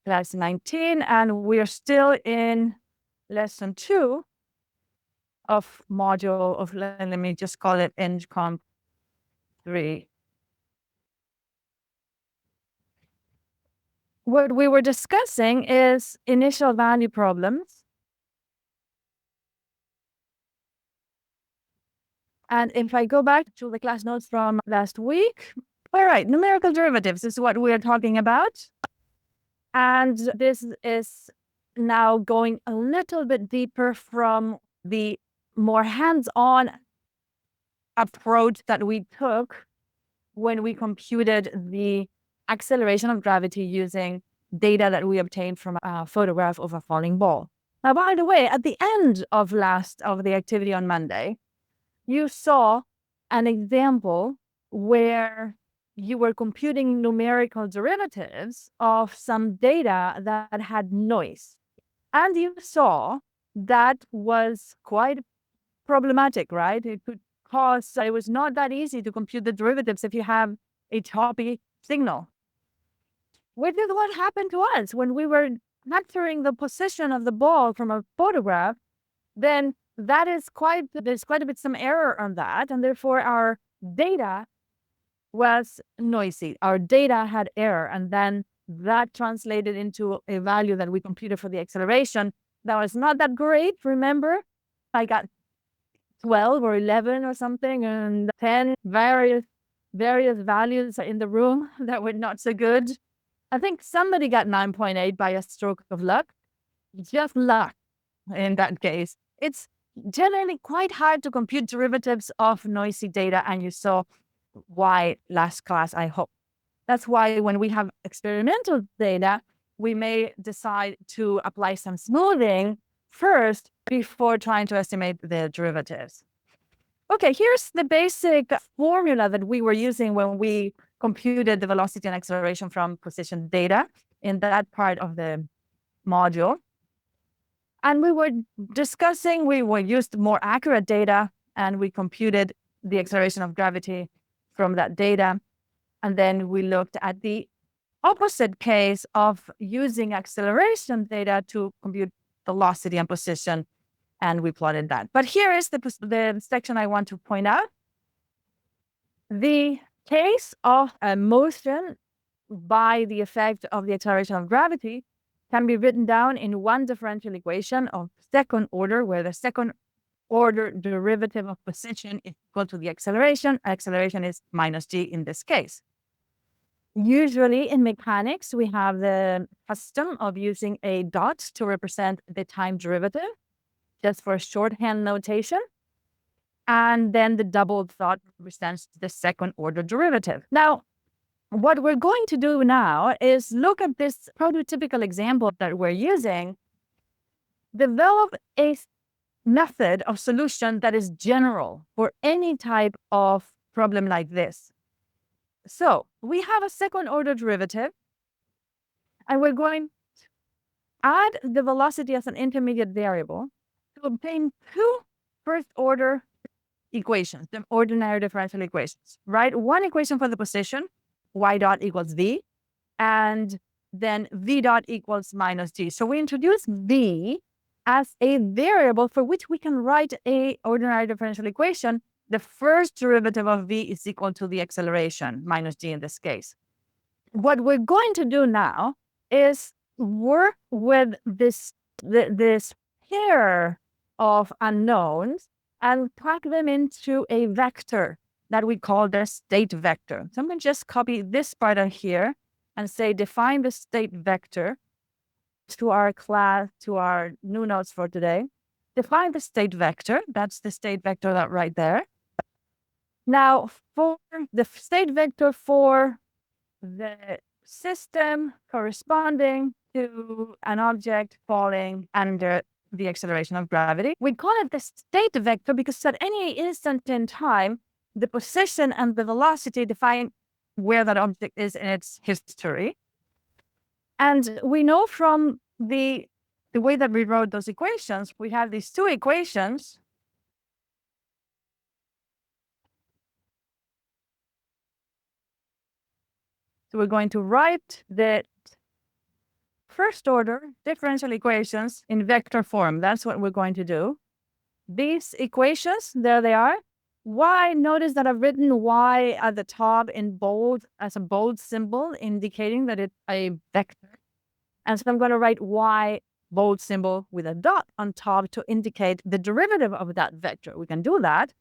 class 19, and we are still in lesson 2 of module of, let me just call it EngComp 3. What we were discussing is initial value problems. And if I go back to the class notes from last week, all right, numerical derivatives is what we are talking about. And this is now going a little bit deeper from the more hands-on approach that we took when we computed the acceleration of gravity using data that we obtained from a photograph of a falling ball. Now, by the way, at the end of the activity on Monday, you saw an example where you were computing numerical derivatives of some data that had noise. And you saw that was quite problematic, right? It could cause, it was not that easy to compute the derivatives if you have a choppy signal. Which is what happened to us when we were capturing the position of the ball from a photograph. Then there's quite a bit some error on that, and therefore our data was noisy. Our data had error, and then that translated into a value that we computed for the acceleration that was not that great. Remember, I got 12 or 11 or something, and 10 various values in the room that were not so good. I think somebody got 9.8 by a stroke of luck. Just luck in that case. It's generally quite hard to compute derivatives of noisy data, and you saw why last class, I hope. That's why when we have experimental data, we may decide to apply some smoothing first before trying to estimate the derivatives. Okay, here's the basic formula that we were using when we computed the velocity and acceleration from position data in that part of the module. And we were discussing, we used more accurate data, and we computed the acceleration of gravity from that data. And then we looked at the opposite case of using acceleration data to compute velocity and position, and we plotted that. But here is the section I want to point out. The case of a motion by the effect of the acceleration of gravity can be written down in one differential equation of second order, where the second order derivative of position is equal to the acceleration. Acceleration is minus g in this case. Usually in mechanics, we have the custom of using a dot to represent the time derivative, just for shorthand notation. And then the double dot represents the second order derivative. Now, what we're going to do now is look at this prototypical example that we're using, develop a method of solution that is general for any type of problem like this. So we have a second order derivative, and we're going to add the velocity as an intermediate variable to obtain two first order equations, the ordinary differential equations, right? One equation for the position, y dot equals v, and then v dot equals minus g. So we introduce v as a variable for which we can write a ordinary differential equation. The first derivative of v is equal to the acceleration, minus g in this case. What we're going to do now is work with this pair of unknowns and plug them into a vector that we call the state vector. So I'm going to just copy this part out here and say, define the state vector to our class, to our new notes for today. Define the state vector. That's the state vector that right there. Now, for the state vector for the system corresponding to an object falling under the acceleration of gravity, we call it the state vector because at any instant in time, the position and the velocity define where that object is in its history. And we know from the way that we wrote those equations, we have these two equations. So we're going to write the first order differential equations in vector form. That's what we're going to do. These equations, there they are. Y, notice that I've written Y at the top in bold as a bold symbol, indicating that it's a vector. And so I'm going to write Y bold symbol with a dot on top to indicate the derivative of that vector. We can do that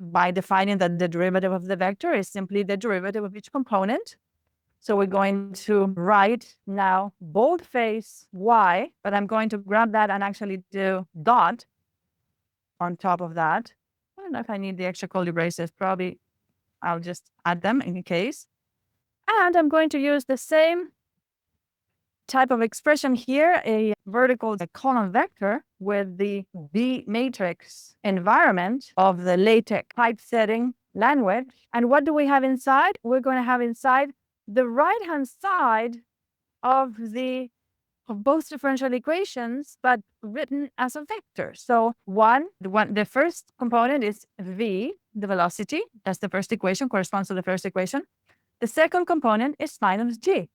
by defining that the derivative of the vector is simply the derivative of each component. So we're going to write now boldface Y, but I'm going to grab that and actually do dot on top of that. I don't know if I need the extra curly braces. Probably I'll just add them in case. And I'm going to use the same type of expression here, a vertical column vector with the B matrix environment of the LaTeX typesetting language. And what do we have inside? We're going to have inside the right-hand side of both differential equations, but written as a vector. So the first component is V, the velocity. That's the first equation, corresponds to the first equation. The second component is minus G,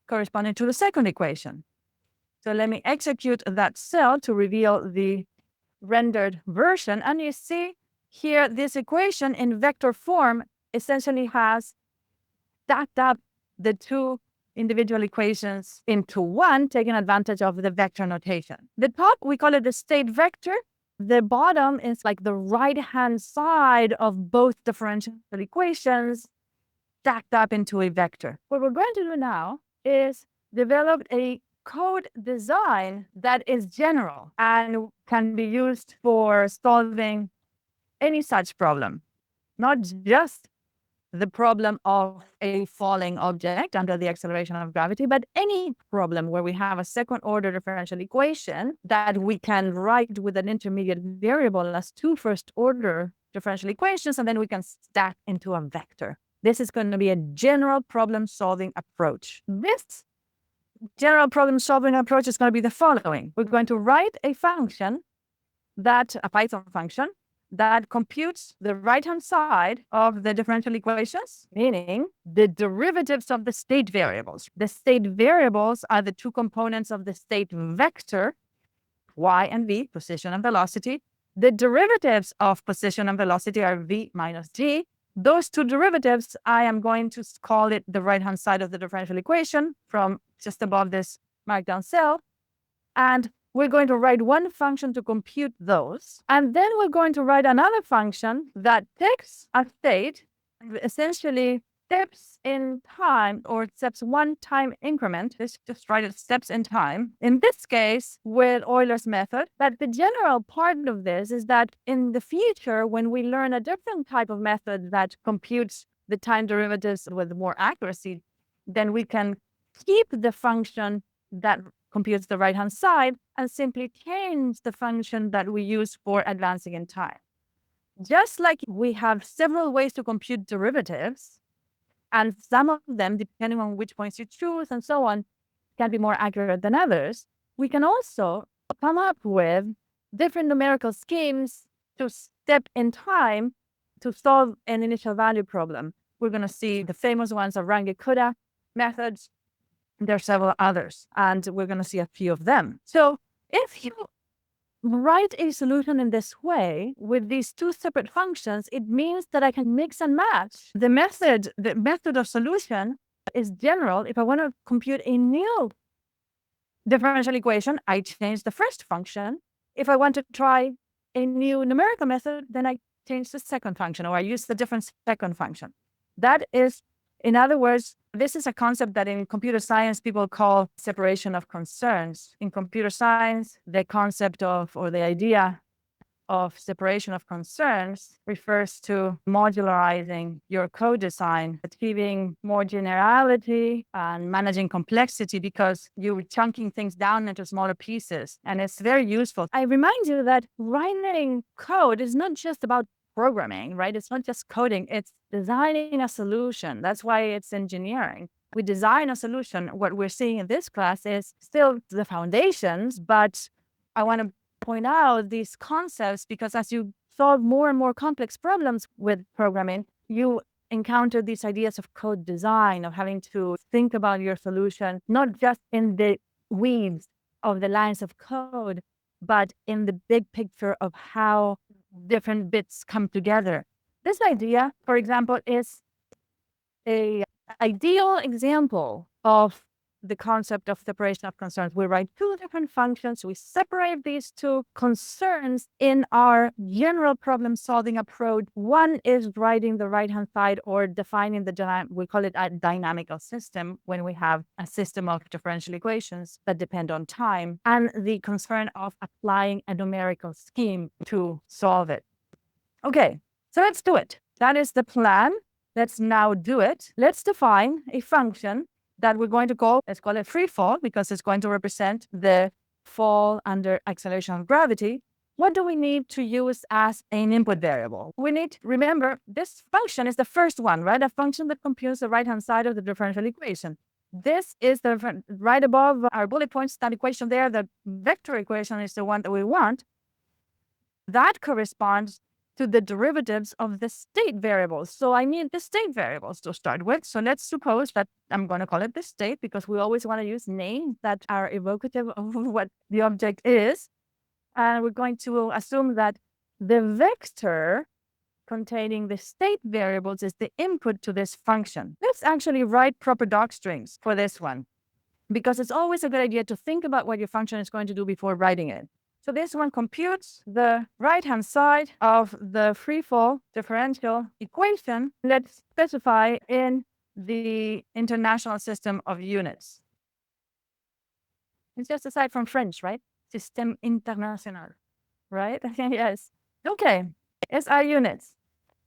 corresponding to the second equation. So let me execute that cell to reveal the rendered version. And you see here, this equation in vector form essentially has stacked up the two individual equations into one, taking advantage of the vector notation. The top, we call it the state vector. The bottom is like the right-hand side of both differential equations stacked up into a vector. What we're going to do now is develop a code design that is general and can be used for solving any such problem, not just the problem of a falling object under the acceleration of gravity, but any problem where we have a second order differential equation that we can write with an intermediate variable as two first order differential equations, and then we can stack into a vector. This is going to be a general problem solving approach. This general problem solving approach is going to be the following. We're going to write a function a Python function that computes the right-hand side of the differential equations, meaning the derivatives of the state variables. The state variables are the two components of the state vector, Y and V, position and velocity. The derivatives of position and velocity are V minus G. Those two derivatives, I am going to call it the right-hand side of the differential equation from just above this markdown cell. And we're going to write one function to compute those. And then we're going to write another function that takes a state, essentially steps in time, or steps one time increment. Just write it steps in time. In this case, with Euler's method. But the general part of this is that in the future, when we learn a different type of method that computes the time derivatives with more accuracy, then we can keep the function that computes the right-hand side and simply change the function that we use for advancing in time. Just like we have several ways to compute derivatives, and some of them, depending on which points you choose and so on, can be more accurate than others, we can also come up with different numerical schemes to step in time to solve an initial value problem. We're going to see the famous ones are Runge-Kutta methods. There are several others, and we're going to see a few of them. So if you write a solution in this way with these two separate functions, it means that I can mix and match. The method of solution is general. If I want to compute a new differential equation, I change the first function. If I want to try a new numerical method, then I change the second function, or I use the different second function. That is, in other words, this is a concept that in computer science people call separation of concerns. In computer science, the concept of, or the idea of separation of concerns refers to modularizing your code design, achieving more generality and managing complexity because you're chunking things down into smaller pieces. And it's very useful. I remind you that writing code is not just about programming, right? It's not just coding, it's designing a solution. That's why it's engineering. We design a solution. What we're seeing in this class is still the foundations, but I want to point out these concepts because as you solve more and more complex problems with programming, you encounter these ideas of code design, of having to think about your solution, not just in the weeds of the lines of code, but in the big picture of how different bits come together. This idea, for example, is an ideal example of the concept of separation of concerns. We write two different functions. We separate these two concerns in our general problem solving approach. One is writing the right-hand side or defining we call it a dynamical system when we have a system of differential equations that depend on time, and the concern of applying a numerical scheme to solve it. Okay, so let's do it. That is the plan. Let's now do it. Let's define a function that we're going to call, let's call it free fall, because it's going to represent the fall under acceleration of gravity. What do we need to use as an input variable? We need, remember, this function is the first one, right? A function that computes the right-hand side of the differential equation. This is the right above our bullet points, that equation there, the vector equation is the one that we want. That corresponds to the derivatives of the state variables. So I need the state variables to start with. So let's suppose that I'm going to call it the state, because we always want to use names that are evocative of what the object is. And we're going to assume that the vector containing the state variables is the input to this function. Let's actually write proper docstrings for this one, because it's always a good idea to think about what your function is going to do before writing it. So this one computes the right-hand side of the free fall differential equation. Let's specify in the international system of units. It's just aside from French, right? Système international, right? Yes. Okay, it's our units.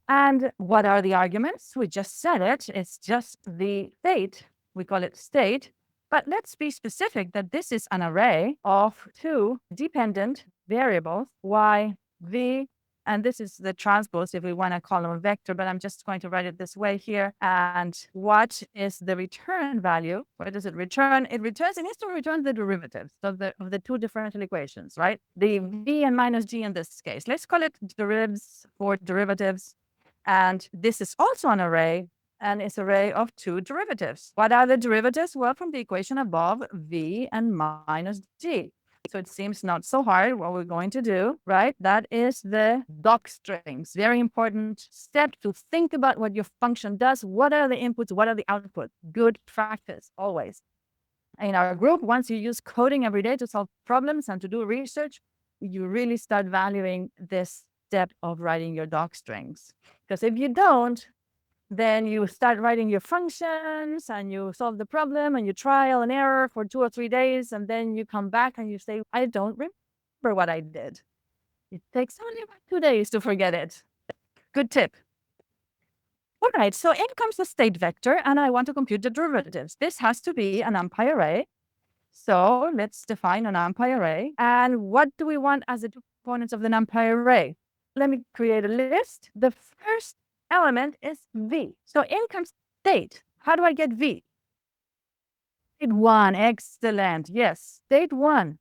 And what are the arguments? We just said it. It's just the state. We call it state. But let's be specific that this is an array of two dependent variables, y, v, and this is the transpose if we want to call them a vector, but I'm just going to write it this way here. And what is the return value? What does it return? It needs to return the derivatives of the two differential equations, right? The v and minus g in this case. Let's call it derivatives for derivatives. And this is also an array, and it's an array of two derivatives. What are the derivatives? Well, from the equation above, v and minus g. So it seems not so hard what we're going to do, right? That is the docstrings. Very important step to think about what your function does. What are the inputs? What are the outputs? Good practice, always. In our group, once you use coding every day to solve problems and to do research, you really start valuing this step of writing your docstrings. Because if you don't, then you start writing your functions and you solve the problem and you trial and error for 2 or 3 days. And then you come back and you say, I don't remember what I did. It takes only about 2 days to forget it. Good tip. All right, so in comes the state vector, and I want to compute the derivatives. This has to be an NumPy array. So let's define an NumPy array. And what do we want as the components of the NumPy array? Let me create a list. The first element is v. So in comes state. How do I get v? State 1, excellent. Yes, state 1.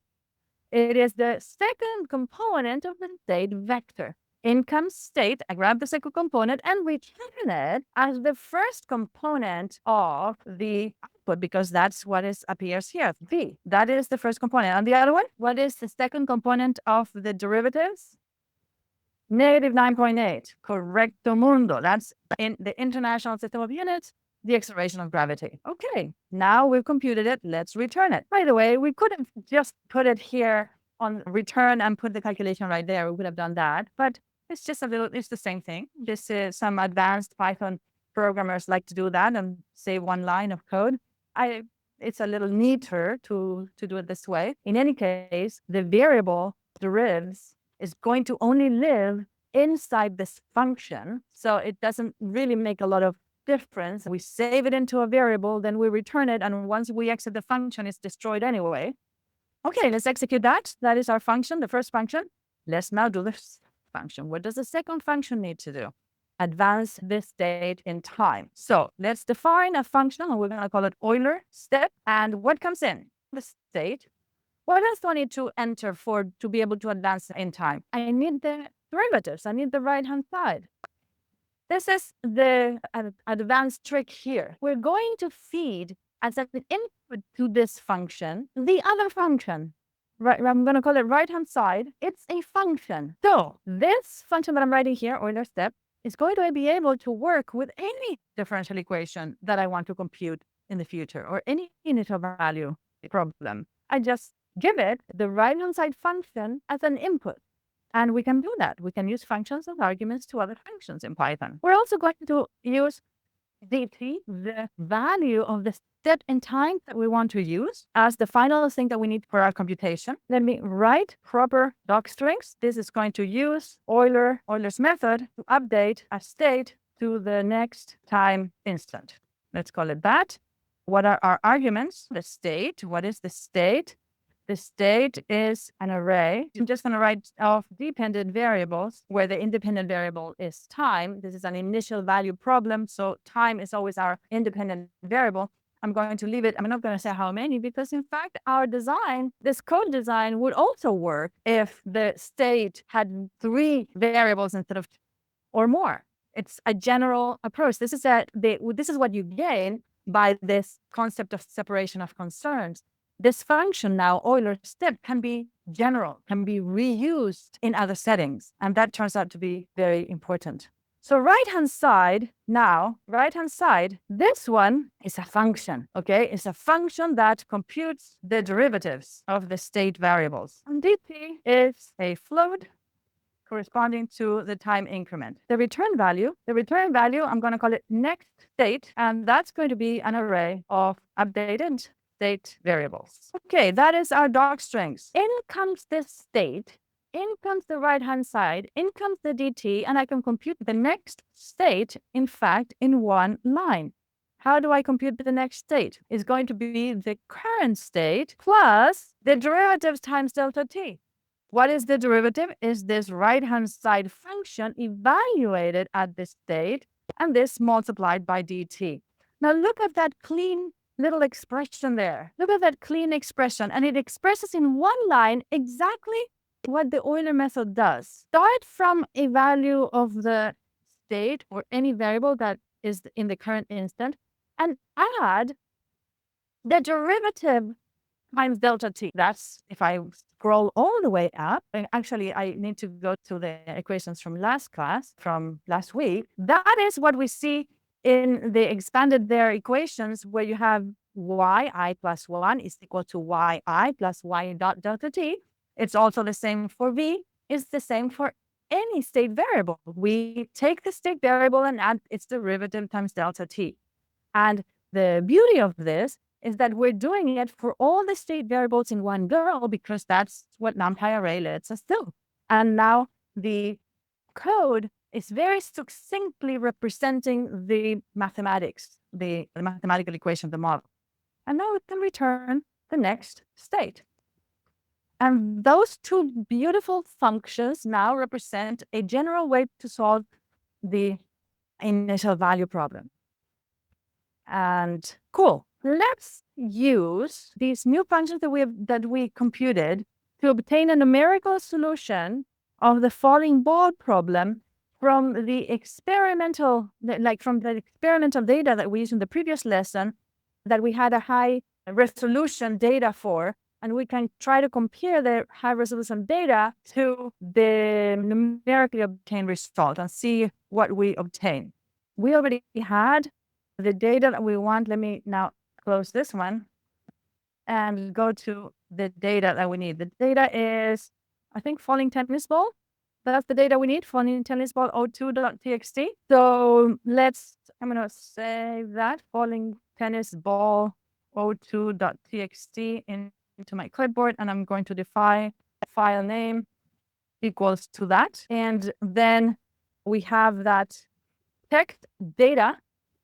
It is the second component of the state vector. In comes state. I grab the second component and return it as the first component of the output, because that's what appears here, v. That is the first component. And the other one, what is the second component of the derivatives? Negative 9.8, correcto mundo. That's in the international system of units, the acceleration of gravity. Okay, now we've computed it. Let's return it. By the way, we could have just put it here on return and put the calculation right there. We would have done that, but it's just it's the same thing. This is some advanced Python programmers like to do that and save one line of code. It's a little neater to do it this way. In any case, the variable derivs is going to only live inside this function. So it doesn't really make a lot of difference. We save it into a variable, then we return it. And once we exit the function, it's destroyed anyway. Okay, let's execute that. That is our function, the first function. Let's now do this function. What does the second function need to do? Advance this state in time. So let's define a function, and we're going to call it Euler step. And what comes in? The state. What else do I need to enter to be able to advance in time? I need the derivatives. I need the right-hand side. This is the advanced trick here. We're going to feed as an input to this function, the other function. Right, I'm going to call it right-hand side. It's a function. So this function that I'm writing here, Euler step, is going to be able to work with any differential equation that I want to compute in the future, or any initial value problem. I just give it the right-hand side function as an input. And we can do that. We can use functions as arguments to other functions in Python. We're also going to use dt, the value of the step in time that we want to use, as the final thing that we need for our computation. Let me write proper docstrings. This is going to use Euler's method to update a state to the next time instant. Let's call it that. What are our arguments? The state. What is the state? The state is an array. I'm just going to write off dependent variables where the independent variable is time. This is an initial value problem, so time is always our independent variable. I'm going to leave it. I'm not going to say how many, because in fact, our design, this code design, would also work if the state had 3 variables instead of 2 or more. It's a general approach. This is what you gain by this concept of separation of concerns. This function now, Euler step, can be general, can be reused in other settings. And that turns out to be very important. So right-hand side, this one is a function, okay? It's a function that computes the derivatives of the state variables. And dt is a float corresponding to the time increment. The return value, I'm going to call it next state, and that's going to be an array of updated state variables. Okay, that is our docstrings. In comes the state, in comes the right-hand side, in comes the dt, and I can compute the next state, in fact, in one line. How do I compute the next state? It's going to be the current state plus the derivatives times delta t. What is the derivative? Is this right-hand side function evaluated at this state, and this multiplied by dt. Now look at that clean little expression there. Look at that clean expression, and it expresses in one line exactly what the Euler method does. Start from a value of the state or any variable that is in the current instant, and add the derivative times delta t. That's if I scroll all the way up. And actually, I need to go to the equations from last class, from last week. That is what we see in the expanded there equations, where you have yi plus 1 is equal to yi plus y dot delta t. It's also the same for v. It's the same for any state variable. We take the state variable and add its derivative times delta t. And the beauty of this is that we're doing it for all the state variables in one go, because that's what NumPy array lets us do. And now the code is very succinctly representing the mathematics, the mathematical equation of the model. And now it can return the next state. And those 2 beautiful functions now represent a general way to solve the initial value problem. And cool. Let's use these new functions that we computed to obtain a numerical solution of the falling ball problem from the experimental data that we used in the previous lesson, that we had a high resolution data for, and we can try to compare the high resolution data to the numerically obtained result and see what we obtain. We already had the data that we want. Let me now close this one and go to the data that we need. The data is, I think, falling tennis ball. That's the data we need, falling tennis ball 02.txt. So I'm going to save that, falling tennis ball 02.txt into my clipboard, and I'm going to define file name equals to that. And then we have that text data,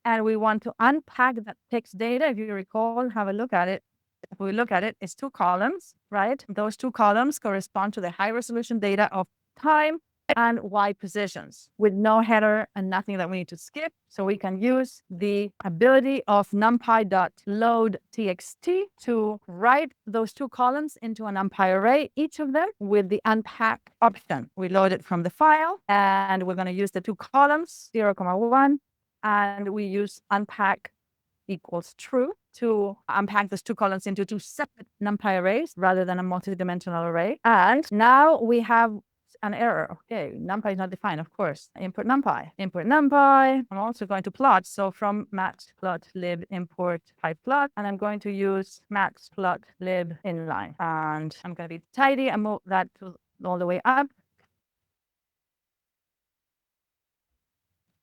and we want to unpack that text data. If you recall, have a look at it. If we look at it, it's 2 columns, right? Those 2 columns correspond to the high resolution data of time and y positions, with no header and nothing that we need to skip. So we can use the ability of numpy.loadtxt to write those 2 columns into an NumPy array, each of them with the unpack option. We load it from the file, and we're going to use the 2 columns, 0, 1, and we use unpack equals true. to unpack those two columns into two separate NumPy arrays rather than a multi-dimensional array. And now we have an error. Okay, NumPy is not defined, of course. Import NumPy. Import NumPy. I'm also going to plot. So from matplotlib import pyplot, and I'm going to use matplotlib inline. And I'm going to be tidy and move that all the way up.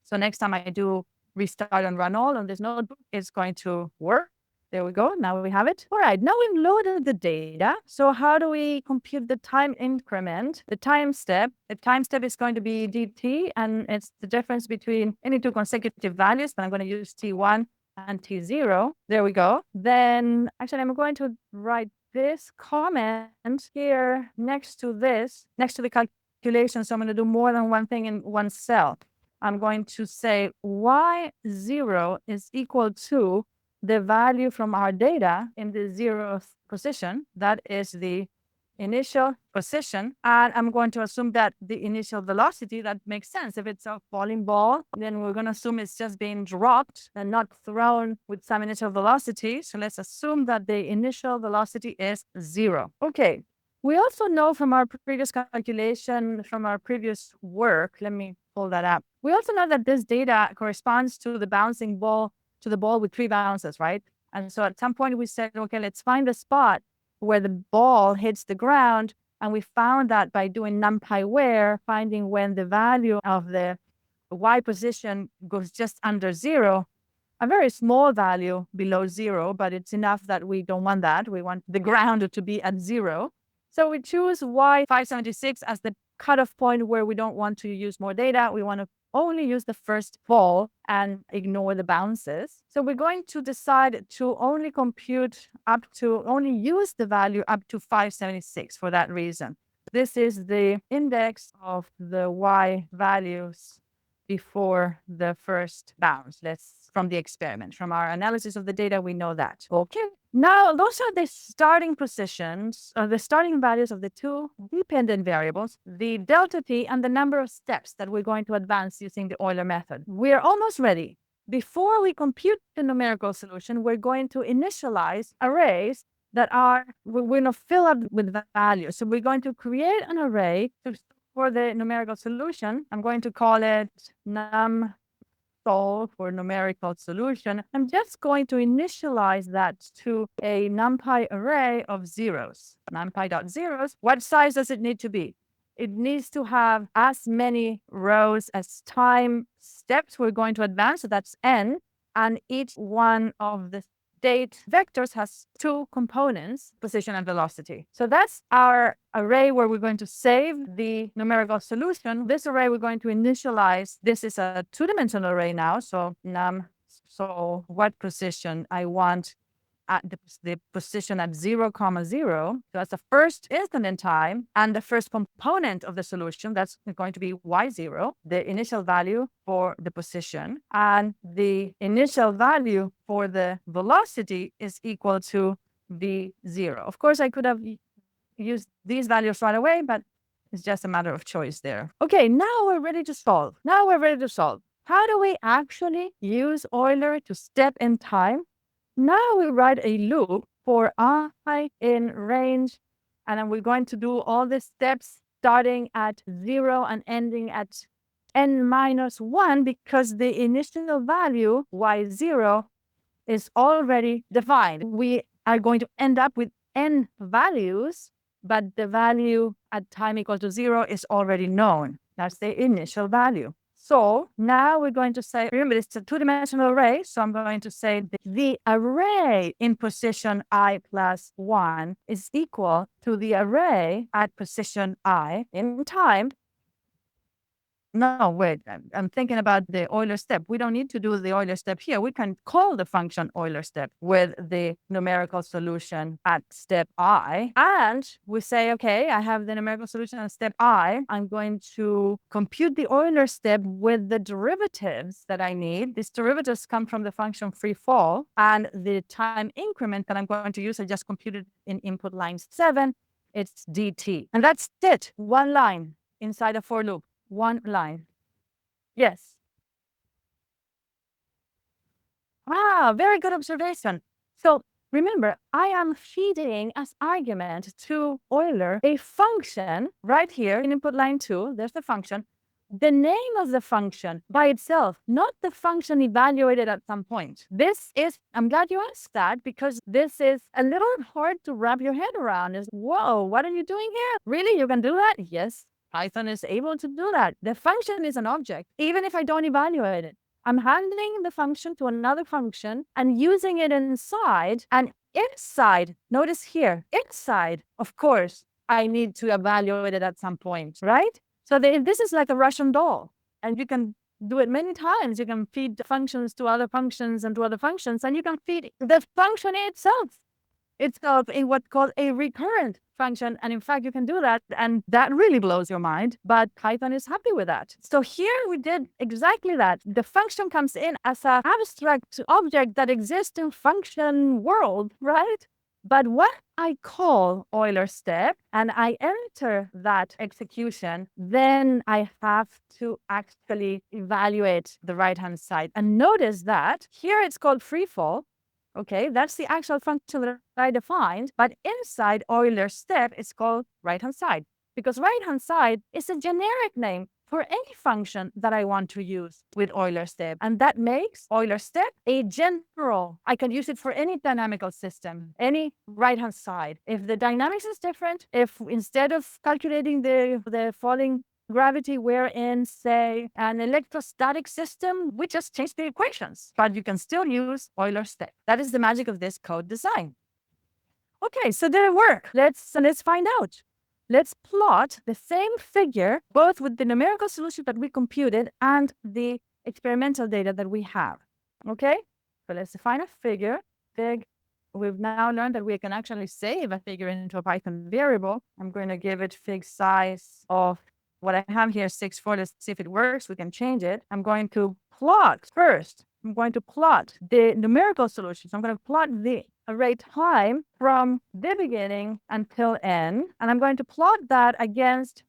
So next time I do restart and run all on this notebook, it's going to work. There we go. Now we have it. All right. Now we've loaded the data. So how do we compute the time increment? The time step. The time step is going to be dt, and it's the difference between any two consecutive values. But I'm going to use t1 and t0. There we go. Then actually, I'm going to write this comment here next to this, next to the calculation. So I'm going to do more than one thing in one cell. I'm going to say y0 is equal to the value from our data in the 0th position. That is the initial position. And I'm going to assume that the initial velocity, that makes sense. If it's a falling ball, then we're going to assume it's just being dropped and not thrown with some initial velocity. So let's assume that the initial velocity is 0. Okay. We also know from our previous calculation, from our previous work, let me pull that up. We also know that this data corresponds to the bouncing ball, to the ball with 3 bounces, right? And so at some point we said, okay, let's find the spot where the ball hits the ground. And we found that by doing NumPy where, finding when the value of the y position goes just under 0, a very small value below 0, but it's enough that we don't want that. We want the ground to be at 0. So we choose y576 as the cutoff point where we don't want to use more data. We want to only use the first ball and ignore the bounces. So we're going to decide to only only use the value up to 576 for that reason. This is the index of the y values before the first bounce. From the experiment, from our analysis of the data, we know that. Okay. Now, those are the starting positions, the starting values of the two dependent variables, the delta t and the number of steps that we're going to advance using the Euler method. We're almost ready. Before we compute the numerical solution, we're going to initialize arrays that we're going to fill up with values. So we're going to create an array for the numerical solution. I'm going to call it num solve for numerical solution. I'm just going to initialize that to a NumPy array of zeros. NumPy.zeros. What size does it need to be? It needs to have as many rows as time steps we're going to advance. So that's n. And each one of the state vectors has 2 components, position and velocity. So that's our array where we're going to save the numerical solution. This array we're going to initialize. This is a 2-dimensional array now. So so what position I want at the position at 0, 0. So that's the first instant in time and the first component of the solution. That's going to be y0, the initial value for the position. And the initial value for the velocity is equal to v0. Of course, I could have used these values right away, but it's just a matter of choice there. Okay, now we're ready to solve. How do we actually use Euler to step in time? Now we write a loop for I in range, and then we're going to do all the steps starting at 0 and ending at n-1 because the initial value y0 is already defined. We are going to end up with n values, but the value at time equal to 0 is already known. That's the initial value. So now we're going to say, remember, it's a 2-dimensional array. So I'm going to say the array in position I plus 1 is equal to the array at position I in time. No, wait, I'm thinking about the Euler step. We don't need to do the Euler step here. We can call the function Euler step with the numerical solution at step I. And we say, okay, I have the numerical solution at step I. I'm going to compute the Euler step with the derivatives that I need. These derivatives come from the function free fall. And the time increment that I'm going to use, I just computed in input line 7. It's dt. And that's it. One line inside a for loop. One line. Yes. Very good observation. So remember, I am feeding as argument to Euler a function right here in input line 2. There's the function. The name of the function by itself, not the function evaluated at some point. This is, I'm glad you asked that, because this is a little hard to wrap your head around. Is, whoa, what are you doing here? Really, you can do that? Yes, Python is able to do that. The function is an object, even if I don't evaluate it. I'm handling the function to another function and using it inside, and inside, notice here, inside, of course, I need to evaluate it at some point, right? So this is like a Russian doll, and you can do it many times. You can feed functions to other functions and to other functions, and you can feed the function itself in what's called a recurrent function. And in fact, you can do that, and that really blows your mind, but Python is happy with that. So here we did exactly that. The function comes in as an abstract object that exists in function world, right? But what I call Euler step and I enter that execution, then I have to actually evaluate the right-hand side. And notice that here it's called free fall. Okay, that's the actual function that I defined. But inside Euler step, it's called right-hand side, because right-hand side is a generic name for any function that I want to use with Euler step. And that makes Euler step a general. I can use it for any dynamical system, any right-hand side. If the dynamics is different, if instead of calculating the falling gravity, we're in, say, an electrostatic system, we just change the equations, but you can still use Euler step. That is the magic of this code design. Okay, so did it work? Let's find out. Let's plot the same figure, both with the numerical solution that we computed and the experimental data that we have. Okay, so let's define a figure. We've now learned that we can actually save a figure into a Python variable. I'm going to give it fig size of what I have here, 6.4. Let's see if it works. We can change it. I'm going to plot first. I'm going to plot the numerical solution. So I'm going to plot the array time from the beginning until n. And I'm going to plot that against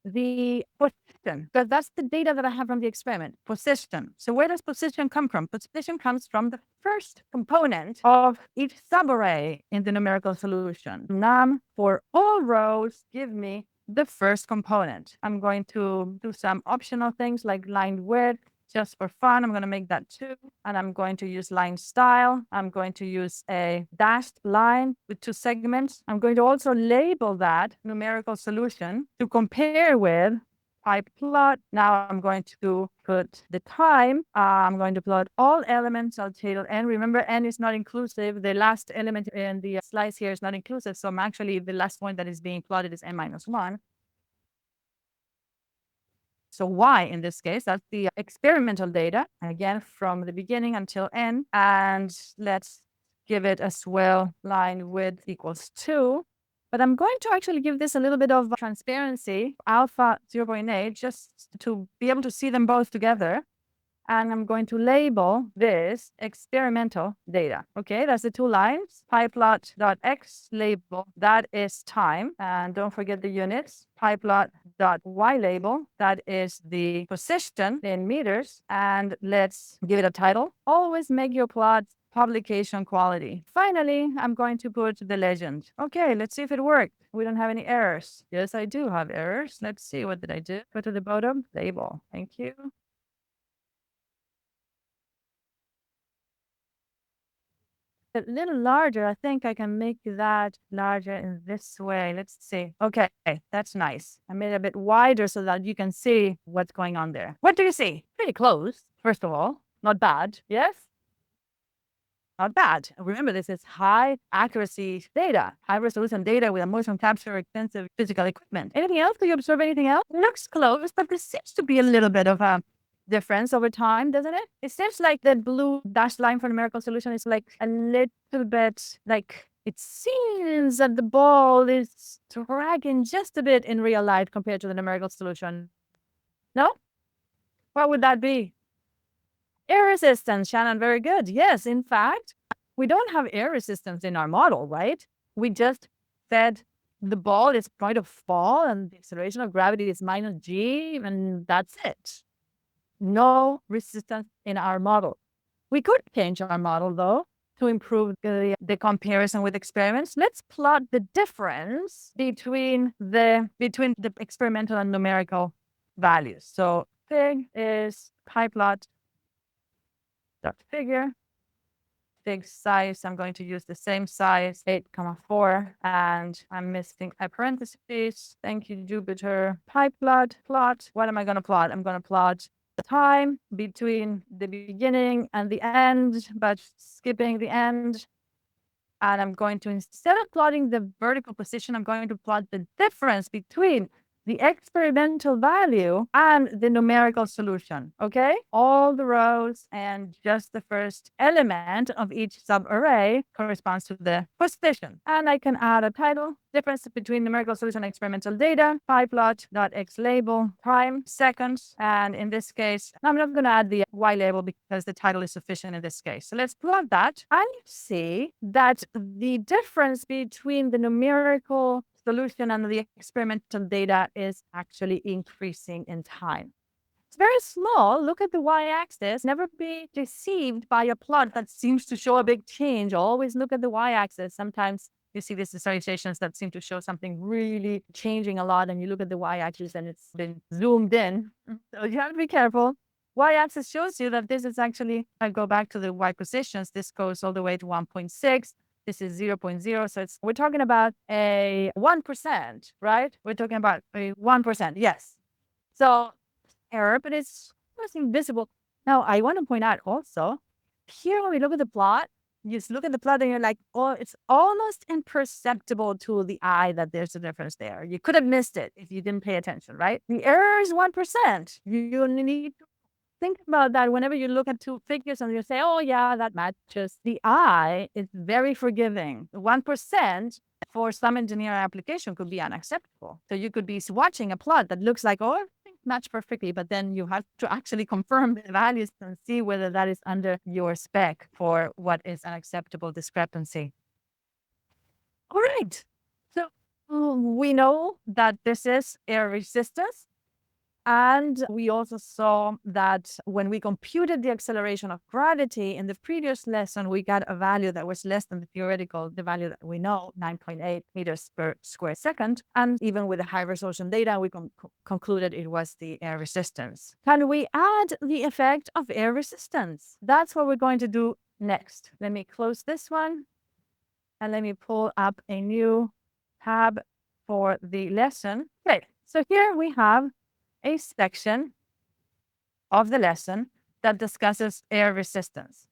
the position, because that's the data that I have from the experiment, position. So where does position come from? Position comes from the first component of each subarray in the numerical solution. Num for all rows, give me the first component. I'm going to do some optional things like line width. Just for fun, I'm going to make that 2. And I'm going to use line style. I'm going to use a dashed line with 2 segments. I'm going to also label that numerical solution to compare with pyplot. Now I'm going to put the time. I'm going to plot all elements until n. Remember, n is not inclusive. The last element in the slice here is not inclusive. So I'm actually, the last point that is being plotted is n minus 1. So y in this case, that's the experimental data, again, from the beginning until n. And let's give it as well line width equals 2. But I'm going to actually give this a little bit of transparency, alpha 0.8, just to be able to see them both together. And I'm going to label this experimental data. Okay, that's the 2 lines. Pyplot.x label, that is time. And don't forget the units. Pyplot.y label, that is the position in meters. And let's give it a title. Always make your plot publication quality. Finally, I'm going to put the legend. Okay, let's see if it worked. We don't have any errors. Yes, I do have errors. Let's see, what did I do? Go to the bottom, label. Thank you. A little larger. I think I can make that larger in this way. Let's see. Okay, that's nice. I made it a bit wider so that you can see what's going on there. What do you see? Pretty close, first of all. Not bad. Yes? Not bad. Remember, this is high accuracy data, high resolution data with a motion capture, extensive physical equipment. Anything else? Do you observe anything else? It looks close, but there seems to be a little bit of a difference over time, doesn't it? It seems like the blue dashed line for numerical solution is like a little bit like, it seems that the ball is dragging just a bit in real life compared to the numerical solution. No? What would that be? Air resistance, Shannon, very good. Yes, in fact, we don't have air resistance in our model, right? We just said the ball is going to fall and the acceleration of gravity is minus g, and that's it. No resistance in our model. We could change our model, though, to improve the comparison with experiments. Let's plot the difference between the experimental and numerical values. So fig is pyplot dot figure. Fig size, I'm going to use the same size, 8,4, and I'm missing a parenthesis. Thank you, Jupyter. Pyplot, plot. What am I going to plot? I'm going to plot the time between the beginning and the end, but skipping the end. And I'm going to, instead of plotting the vertical position, I'm going to plot the difference between the experimental value and the numerical solution, okay? All the rows and just the first element of each subarray corresponds to the position. And I can add a title, difference between numerical solution and experimental data, pyplot.xlabel, time, seconds. And in this case, I'm not going to add the Y label because the title is sufficient in this case. So let's plot that. And you see that the difference between the numerical solution and the experimental data is actually increasing in time. It's very small. Look at the y-axis. Never be deceived by a plot that seems to show a big change. Always look at the y-axis. Sometimes you see these visualizations that seem to show something really changing a lot, and you look at the y-axis and it's been zoomed in. So you have to be careful. Y-axis shows you that this is actually, I go back to the y positions, this goes all the way to 1.6. This is 0.0. So we're talking about a 1%, right? We're talking about a 1%. Yes. So error, but it's invisible. Now, I want to point out also, here when we look at the plot, you just look at the plot and you're like, oh, it's almost imperceptible to the eye that there's a difference there. You could have missed it if you didn't pay attention, right? The error is 1%. You need to think about that whenever you look at two figures and you say, oh, yeah, that matches. The eye is very forgiving. 1% for some engineering application could be unacceptable. So you could be watching a plot that looks like, oh, everything matched perfectly, but then you have to actually confirm the values and see whether that is under your spec for what is an acceptable discrepancy. All right. So we know that this is error resistance. And we also saw that when we computed the acceleration of gravity in the previous lesson, we got a value that was less than the theoretical, the value that we know, 9.8 meters per square second. And even with the high resolution data, we concluded it was the air resistance. Can we add the effect of air resistance? That's what we're going to do next. Let me close this one and let me pull up a new tab for the lesson. Okay, so here we have a section of the lesson that discusses air resistance.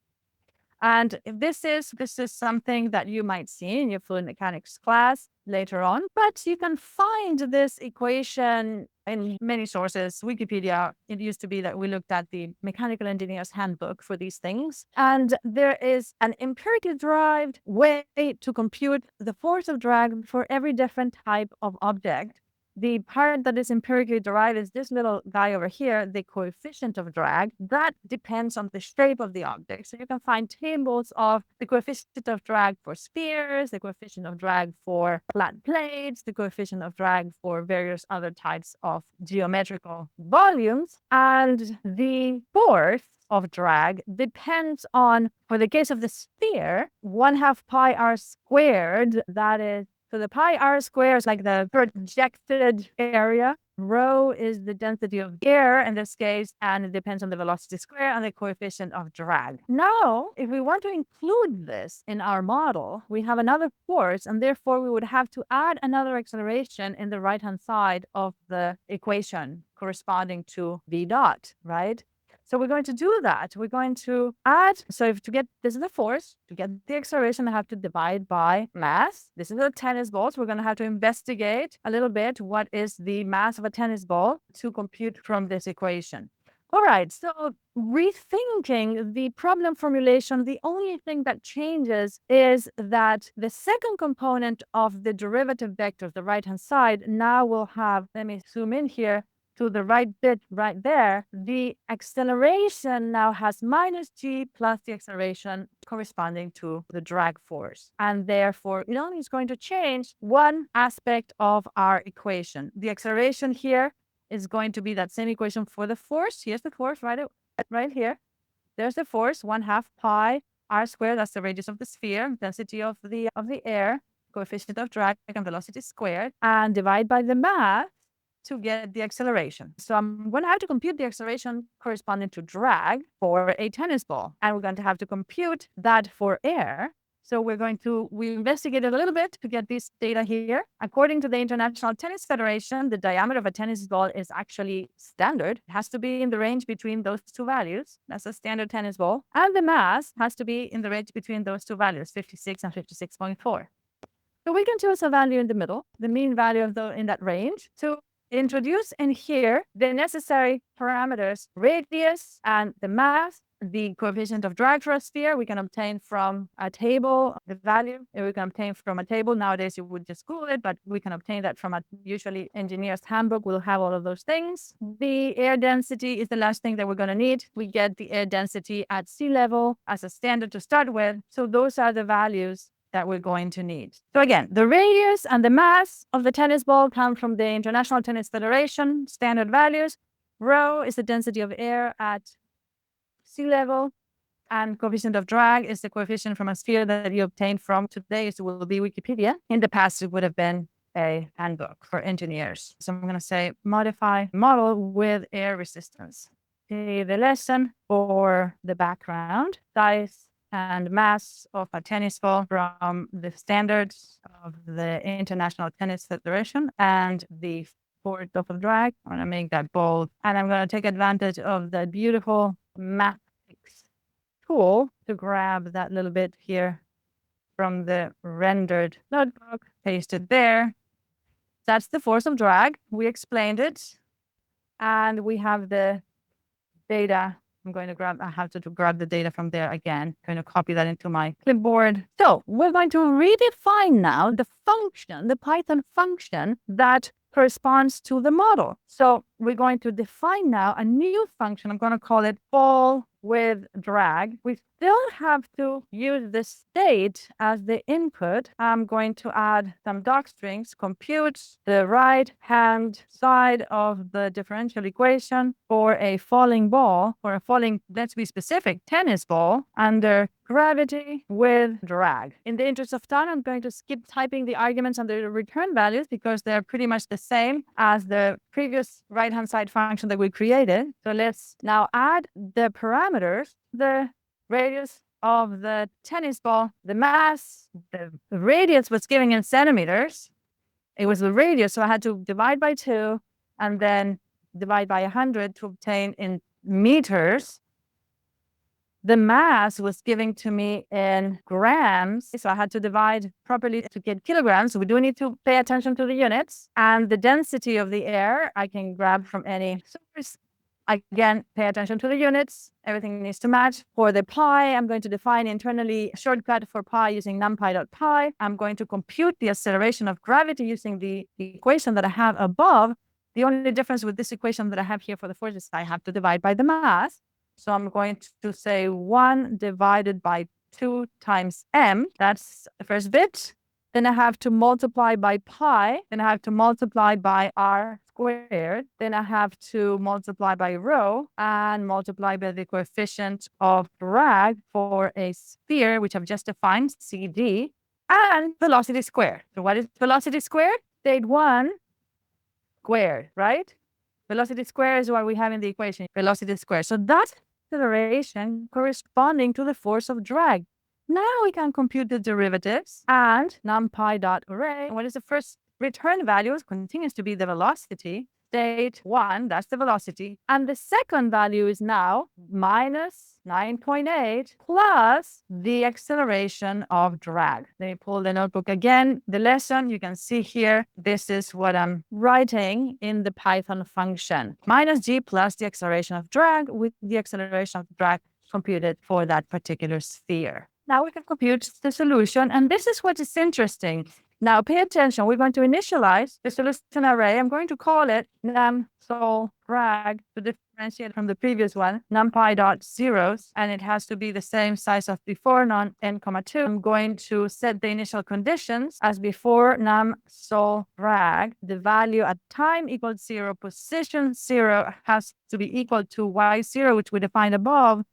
And this is something that you might see in your fluid mechanics class later on, but you can find this equation in many sources. Wikipedia, it used to be that we looked at the mechanical engineer's handbook for these things. And there is an empirically derived way to compute the force of drag for every different type of object. The part that is empirically derived is this little guy over here, the coefficient of drag. That depends on the shape of the object. So you can find tables of the coefficient of drag for spheres, the coefficient of drag for flat plates, the coefficient of drag for various other types of geometrical volumes. And the force of drag depends on, for the case of the sphere, 1/2 pi r squared, that is, so the pi r squared is like the projected area. Rho is the density of air in this case, and it depends on the velocity square and the coefficient of drag. Now, if we want to include this in our model, we have another force, and therefore we would have to add another acceleration in the right-hand side of the equation corresponding to v dot, right? So we're going to do that. We're going to add, so if to get, this is the force, to get the acceleration, I have to divide by mass. This is a tennis ball, so we're going to have to investigate a little bit what is the mass of a tennis ball to compute from this equation. All right, so rethinking the problem formulation, the only thing that changes is that the second component of the derivative vector, the right-hand side, now will have, let me zoom in here, to the right bit right there, the acceleration now has minus g plus the acceleration corresponding to the drag force. And therefore, it only is going to change one aspect of our equation. The acceleration here is going to be that same equation for the force. Here's the force right here. There's the force, 1/2 pi r squared, that's the radius of the sphere, density of the air, coefficient of drag and velocity squared, and divide by the mass to get the acceleration. So I'm going to have to compute the acceleration corresponding to drag for a tennis ball. And we're going to have to compute that for air. So we investigated a little bit to get this data here. According to the International Tennis Federation, the diameter of a tennis ball is actually standard. It has to be in the range between those two values. That's a standard tennis ball. And the mass has to be in the range between those two values, 56 and 56.4. So we can choose a value in the middle, the mean value in that range, to introduce in here the necessary parameters, radius and the mass, the coefficient of drag for a sphere. We can obtain from a table the value. We can obtain from a table. Nowadays, you would just Google it, but we can obtain that from usually engineer's handbook will have all of those things. The air density is the last thing that we're going to need. We get the air density at sea level as a standard to start with. So those are the values that we're going to need. So again, the radius and the mass of the tennis ball come from the International Tennis Federation standard values. Rho is the density of air at sea level, and coefficient of drag is the coefficient from a sphere that you obtained from today. It will be Wikipedia. In the past, it would have been a handbook for engineers. So I'm going to say modify model with air resistance. The lesson for the background, size and mass of a tennis ball from the standards of the International Tennis Federation and the force of drag. I'm going to make that bold. And I'm going to take advantage of the beautiful mathematics tool to grab that little bit here from the rendered notebook, paste it there. That's the force of drag. We explained it. And we have the data. I have to grab the data from there again. I'm going to copy that into my clipboard. So we're going to redefine now the function, the Python function that corresponds to the model. So we're going to define now a new function. I'm going to call it ball with drag. We still have to use the state as the input. I'm going to add some doc strings, compute the right hand side of the differential equation for a falling ball, let's be specific, tennis ball under gravity with drag. In the interest of time, I'm going to skip typing the arguments and the return values because they're pretty much the same as the previous right-hand side function that we created. So let's now add the parameters, the radius of the tennis ball, the mass, the radius was given in centimeters. It was the radius, so I had to divide by 2 and then divide by 100 to obtain in meters. The mass was given to me in grams, so I had to divide properly to get kilograms. So we do need to pay attention to the units. And the density of the air, I can grab from any source. Again, pay attention to the units. Everything needs to match. For the pi, I'm going to define internally a shortcut for pi using numpy.pi. I'm going to compute the acceleration of gravity using the equation that I have above. The only difference with this equation that I have here for the force is I have to divide by the mass. So I'm going to say 1 divided by 2 times m. That's the first bit. Then I have to multiply by pi. Then I have to multiply by r squared. Then I have to multiply by rho and multiply by the coefficient of drag for a sphere, which I've just defined, CD, and velocity squared. So what is velocity squared? State 1 squared, right? Velocity squared is what we have in the equation, velocity squared. So that's acceleration corresponding to the force of drag. Now we can compute the derivatives and numpy.array. What is the first return value? Continues to be the velocity. State 1, that's the velocity. And the second value is now minus 9.8 plus the acceleration of drag. Let me pull the notebook again. The lesson, you can see here, this is what I'm writing in the Python function. Minus g plus the acceleration of drag with the acceleration of drag computed for that particular sphere. Now we can compute the solution, and this is what is interesting. Now pay attention, we're going to initialize the solution array. I'm going to call it num_sol drag to differentiate from the previous one, numpy.zeros, and it has to be the same size of before, n(2). I'm going to set the initial conditions as before, num_sol drag. The value at time equals 0, position 0 has to be equal to y0, which we defined above.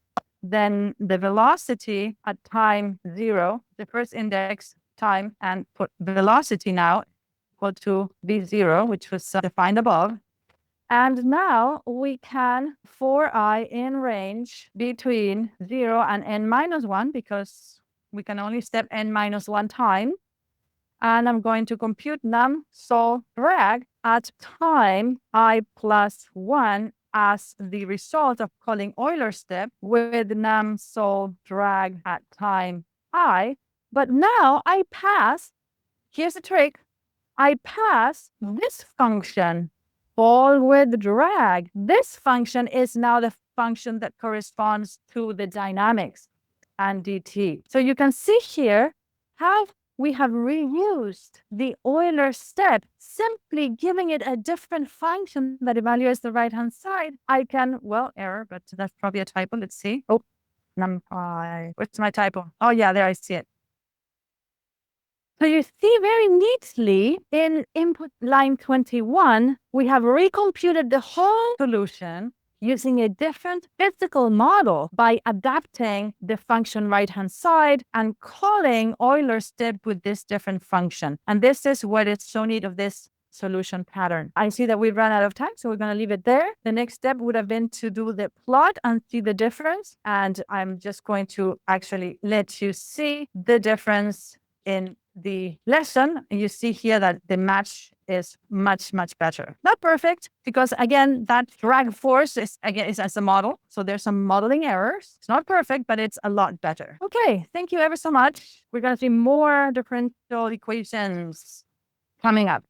then the velocity at time 0, the first index time, and put velocity now equal to v0, which was defined above. And now we can, for I in range between 0 and n minus 1, because we can only step n minus 1 time. And I'm going to compute num sol drag at time I plus 1 as the result of calling Euler step with num sol drag at time I. But now I pass, here's the trick, I pass this function, fall with drag. This function is now the function that corresponds to the dynamics and dt. So you can see here how we have reused the Euler step, simply giving it a different function that evaluates the right-hand side. I can, well, error, but that's probably a typo. Let's see. Oh, NumPy. Where's my typo? Oh, yeah, there I see it. So you see very neatly in input line 21, we have recomputed the whole solution using a different physical model by adapting the function right-hand side and calling Euler step with this different function. And this is what is so neat of this solution pattern. I see that we ran out of time, so we're going to leave it there. The next step would have been to do the plot and see the difference. And I'm just going to actually let you see the difference in the lesson. You see here that the match is much, much better. Not perfect, because again, that drag force is as a model. So there's some modeling errors. It's not perfect, but it's a lot better. Okay, thank you ever so much. We're going to see more differential equations coming up.